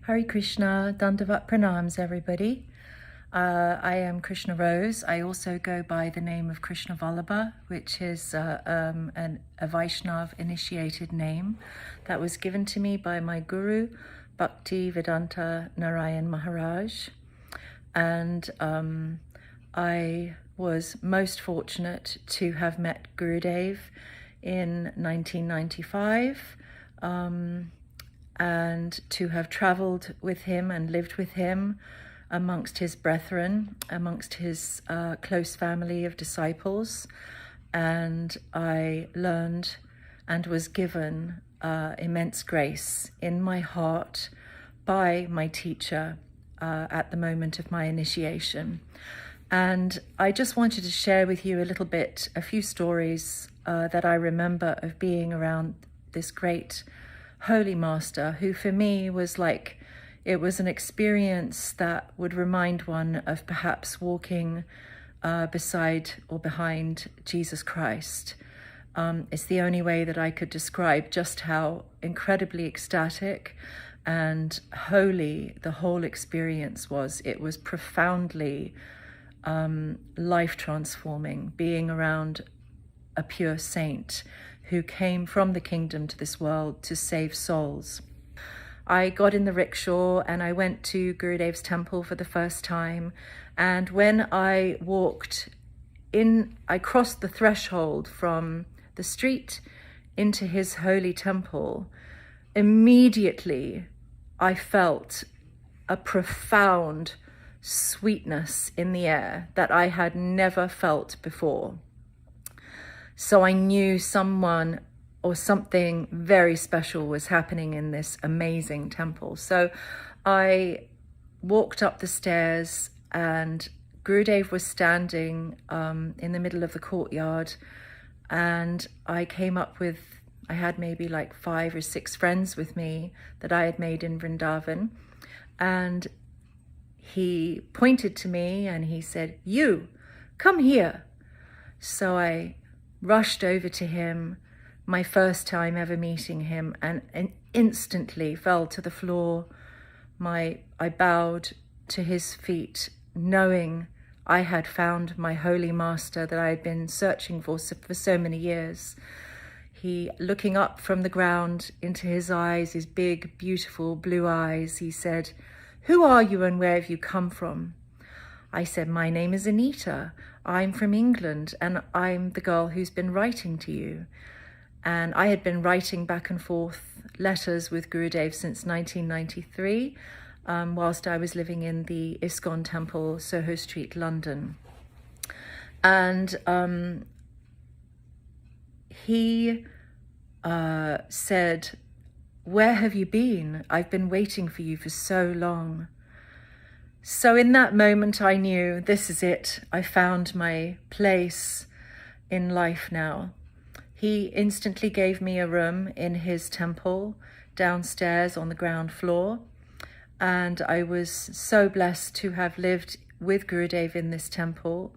Hare Krishna, Dandavat Pranams, everybody. I am Krishna Rose. I also go by the name of Krishna Vallabha, which is a Vaishnav initiated name that was given to me by my guru, Bhakti Vedanta Narayan Maharaj. And I was most fortunate to have met Gurudev in 1995. And to have traveled with him and lived with him amongst his brethren, amongst his close family of disciples. And I learned and was given immense grace in my heart by my teacher at the moment of my initiation. And I just wanted to share with you a few stories that I remember of being around this great Holy Master, who for me was it was an experience that would remind one of perhaps walking beside or behind Jesus Christ. It's the only way that I could describe just how incredibly ecstatic and holy the whole experience was. It was profoundly life transforming, being around a pure saint who came from the kingdom to this world to save souls. I got in the rickshaw and I went to Gurudev's temple for the first time. And when I walked in, I crossed the threshold from the street into his holy temple. Immediately, I felt a profound sweetness in the air that I had never felt before. So I knew someone or something very special was happening in this amazing temple. So I walked up the stairs and Gurudev was standing in the middle of the courtyard, and I had maybe 5 or 6 friends with me that I had made in Vrindavan, and he pointed to me and he said, "You, come here." So I rushed over to him, my first time ever meeting him, and instantly fell to the floor. I bowed to his feet, knowing I had found my holy master that I had been searching for so many years. He, looking up from the ground into his eyes, his big, beautiful blue eyes, he said, "Who are you and where have you come from?" I said, "My name is Anita. I'm from England and I'm the girl who's been writing to you." And I had been writing back and forth letters with Gurudev since 1993, whilst I was living in the ISKCON temple, Soho Street, London. And he said, "Where have you been? I've been waiting for you for so long." So in that moment, I knew this is it. I found my place in life now. He instantly gave me a room in his temple downstairs on the ground floor. And I was so blessed to have lived with Gurudev in this temple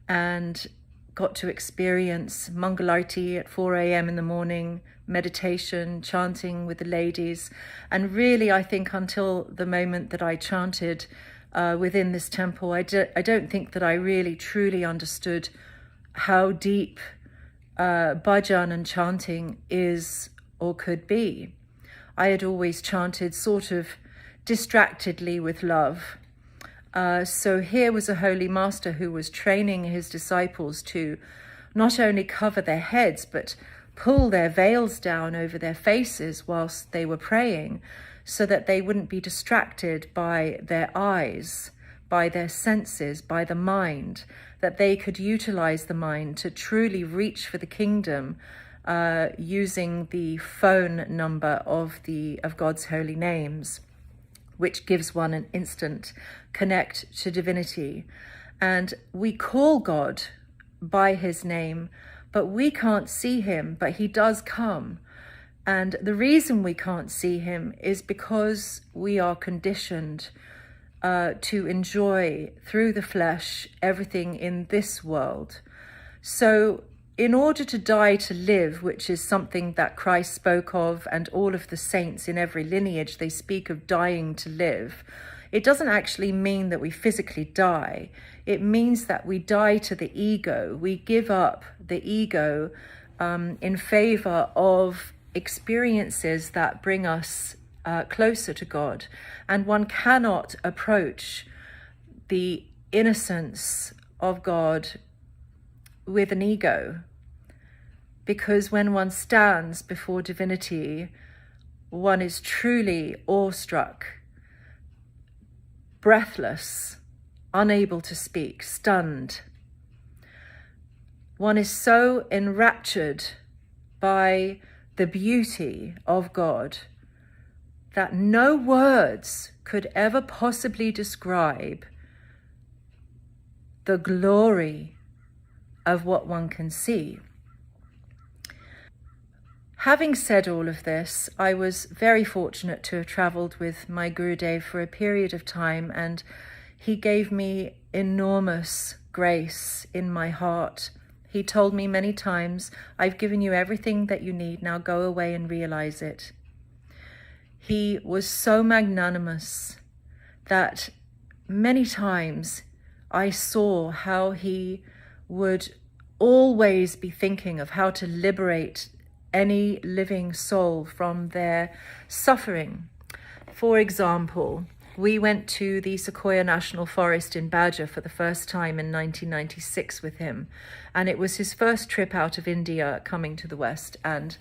and got to experience Mangalarti at 4 a.m. in the morning, meditation, chanting with the ladies. And really, I think until the moment that I chanted within this temple, I don't think that I really truly understood how deep bhajan and chanting is or could be. I had always chanted sort of distractedly with love. So here was a holy master who was training his disciples to not only cover their heads, but pull their veils down over their faces whilst they were praying, so that they wouldn't be distracted by their eyes, by their senses, by the mind, that they could utilize the mind to truly reach for the kingdom using the phone number of God's holy names, which gives one an instant connect to divinity. And we call God by his name, but we can't see him, but he does come. And the reason we can't see him is because we are conditioned to enjoy through the flesh everything in this world. So in order to die to live, which is something that Christ spoke of, and all of the saints in every lineage, they speak of dying to live. It doesn't actually mean that we physically die. It means that we die to the ego. We give up the ego in favor of experiences that bring us closer to God. And one cannot approach the innocence of God with an ego, because when one stands before divinity, one is truly awestruck, breathless, unable to speak, stunned. One is so enraptured by the beauty of God that no words could ever possibly describe the glory of what one can see. Having said all of this, I was very fortunate to have travelled with my Gurudev for a period of time, and he gave me enormous grace in my heart. He told me many times, I've given you everything that you need, now go away and realize it. He was so magnanimous that many times I saw how he would always be thinking of how to liberate any living soul from their suffering. For example, we went to the Sequoia National Forest in Badger for the first time in 1996 with him, and it was his first trip out of India coming to the West, and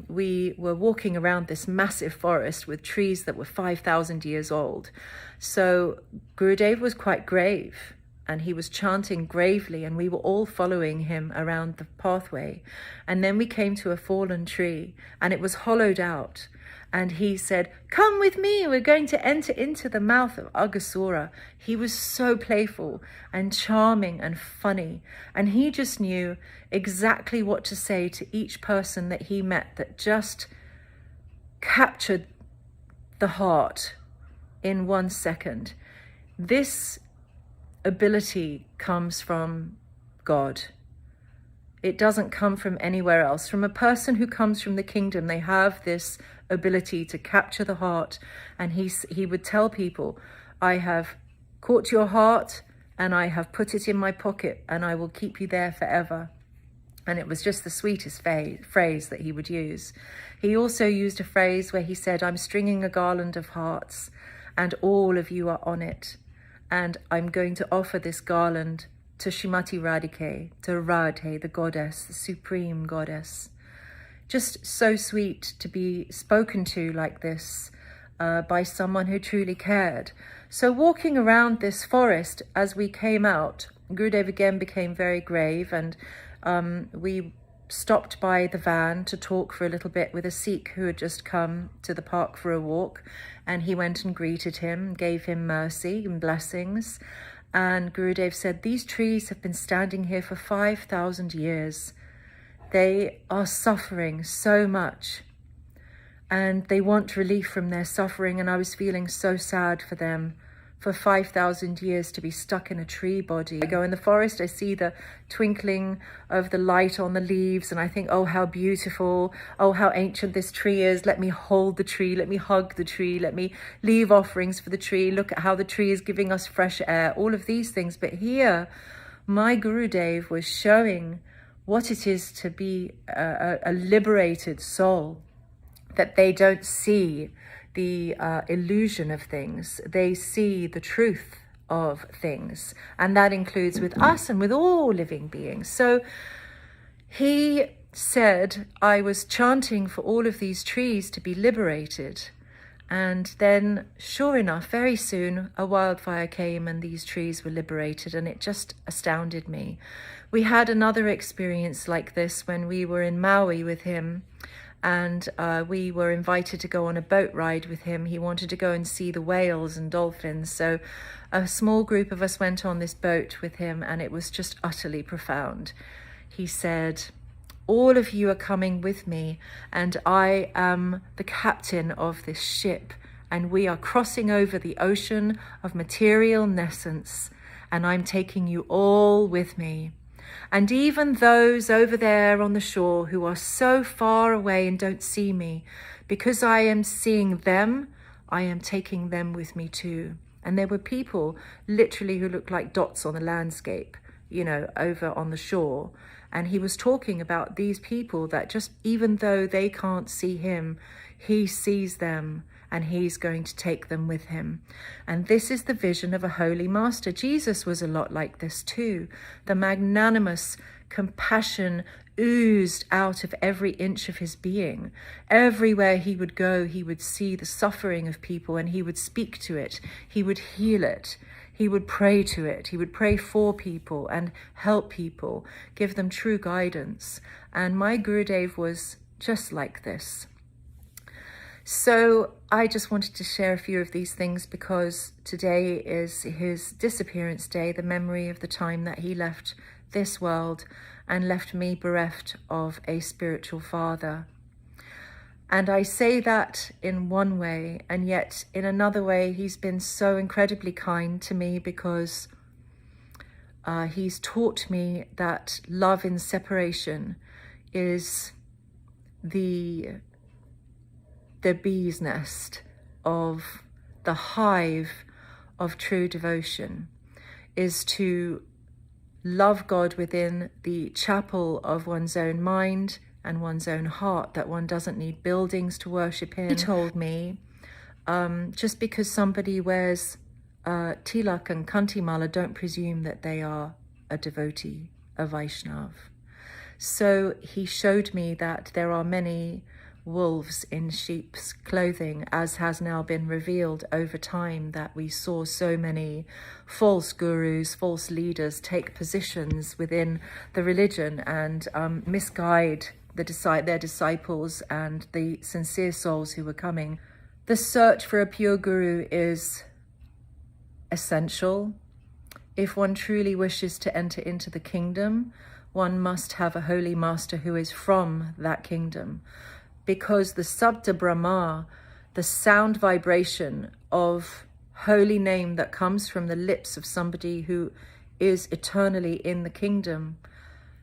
we were walking around this massive forest with trees that were 5,000 years old. So Gurudev was quite grave, and he was chanting gravely, and we were all following him around the pathway. And then we came to a fallen tree, and it was hollowed out. And he said, come with me, we're going to enter into the mouth of Aghasura. He was so playful and charming and funny. And he just knew exactly what to say to each person that he met that just captured the heart in 1 second. This ability comes from God. It doesn't come from anywhere else. From a person who comes from the kingdom, they have this ability to capture the heart. And he would tell people, I have caught your heart and I have put it in my pocket and I will keep you there forever. And it was just the sweetest phrase that he would use. He also used a phrase where he said, I'm stringing a garland of hearts and all of you are on it. And I'm going to offer this garland to Srimati Radhike, to Radhe, the goddess, the supreme goddess. Just so sweet to be spoken to like this by someone who truly cared. So walking around this forest as we came out, Gurudev again became very grave, and we stopped by the van to talk for a little bit with a Sikh who had just come to the park for a walk, and he went and greeted him, gave him mercy and blessings. And Gurudev said, these trees have been standing here for 5,000 years. They are suffering so much and they want relief from their suffering, and I was feeling so sad for them. For 5,000 years to be stuck in a tree body. I go in the forest, I see the twinkling of the light on the leaves, and I think, oh, how beautiful, oh, how ancient this tree is. Let me hold the tree, let me hug the tree, let me leave offerings for the tree. Look at how the tree is giving us fresh air, all of these things. But here, my Gurudev was showing what it is to be a liberated soul, that they don't see the illusion of things, they see the truth of things, and that includes with us and with all living beings. So he said, I was chanting for all of these trees to be liberated, and then sure enough, very soon a wildfire came and these trees were liberated, and it just astounded me. We had another experience like this when we were in Maui with him, and we were invited to go on a boat ride with him. He wanted to go and see the whales and dolphins. So a small group of us went on this boat with him, and it was just utterly profound. He said, all of you are coming with me, and I am the captain of this ship, and we are crossing over the ocean of material nescience, and I'm taking you all with me. And even those over there on the shore who are so far away and don't see me, because I am seeing them, I am taking them with me too. And there were people literally who looked like dots on the landscape, you know, over on the shore. And he was talking about these people that just, even though they can't see him, he sees them and he's going to take them with him. And this is the vision of a holy master. Jesus was a lot like this too. The magnanimous compassion oozed out of every inch of his being. Everywhere he would go, he would see the suffering of people and he would speak to it. He would heal it. He would pray to it. He would pray for people and help people, give them true guidance. And my Gurudev was just like this. So I just wanted to share a few of these things because today is his disappearance day, the memory of the time that he left this world and left me bereft of a spiritual father. And I say that in one way, and yet in another way, he's been so incredibly kind to me because he's taught me that love in separation is the bee's nest of the hive of true devotion, is to love God within the chapel of one's own mind and one's own heart, that one doesn't need buildings to worship in. He told me, just because somebody wears tilak and kantimala, don't presume that they are a devotee, a Vaishnav. So he showed me that there are many wolves in sheep's clothing, as has now been revealed over time, that we saw so many false gurus, false leaders take positions within the religion and misguide their disciples and the sincere souls who were coming. The search for a pure guru is essential. If one truly wishes to enter into the kingdom, one must have a holy master who is from that kingdom. Because the Sabda Brahma, the sound vibration of holy name that comes from the lips of somebody who is eternally in the kingdom,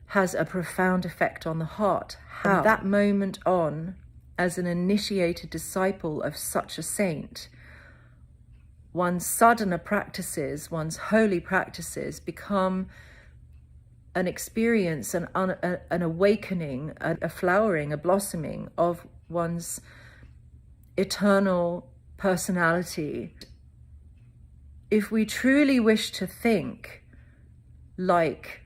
has a profound effect on the heart. How? From that moment on, as an initiated disciple of such a saint, one's sadhana practices, one's holy practices become an experience, an awakening, a flowering, a blossoming of one's eternal personality. If we truly wish to think like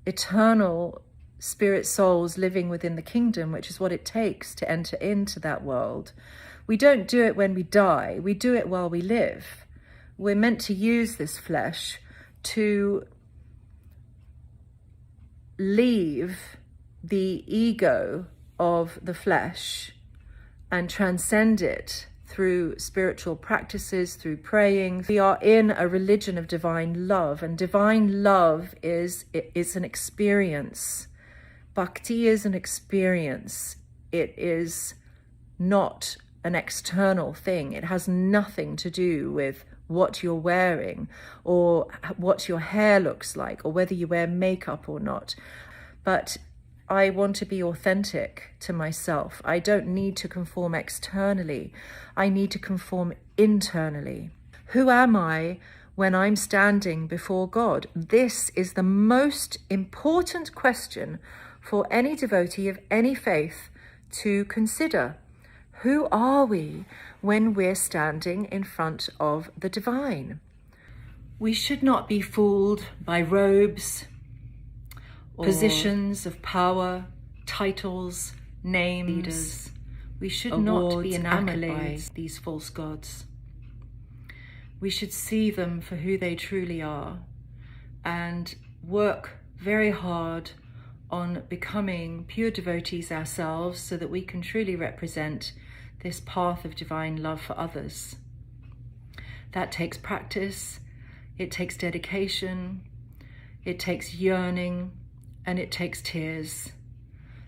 eternal spirit souls living within the kingdom, which is what it takes to enter into that world, we don't do it when we die, we do it while we live. We're meant to use this flesh to leave the ego of the flesh and transcend it through spiritual practices, through praying. We are in a religion of divine love, and divine love is an experience. Bhakti is an experience. It is not an external thing. It has nothing to do with what you're wearing or what your hair looks like or whether you wear makeup or not. But I want to be authentic to myself. I don't need to conform externally. I need to conform internally. Who am I when I'm standing before God? This is the most important question for any devotee of any faith to consider. Who are we when we're standing in front of the divine? We should not be fooled by robes, or positions of power, titles, names, leaders. We should not be enamored by these false gods. We should see them for who they truly are and work very hard on becoming pure devotees ourselves so that we can truly represent this path of divine love for others. That takes practice, it takes dedication, it takes yearning, and it takes tears.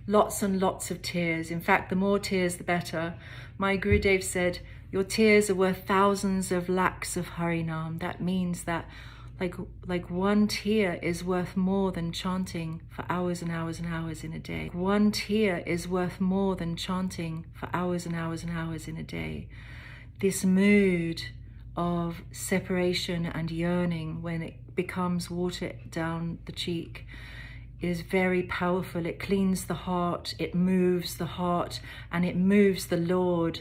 Lots and lots of tears. In fact, the more tears, the better. My Gurudev said, your tears are worth thousands of lakhs of Harinam. That means that Like one tear is worth more than chanting for hours and hours and hours in a day. One tear is worth more than chanting for hours and hours and hours in a day. This mood of separation and yearning, when it becomes water down the cheek, is very powerful. It cleans the heart, it moves the heart, and it moves the Lord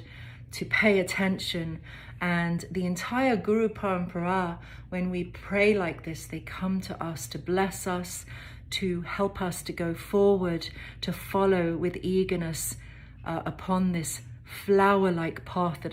to pay attention. And the entire Guru Parampara, when we pray like this, they come to us to bless us, to help us to go forward, to follow with eagerness upon this flower-like path that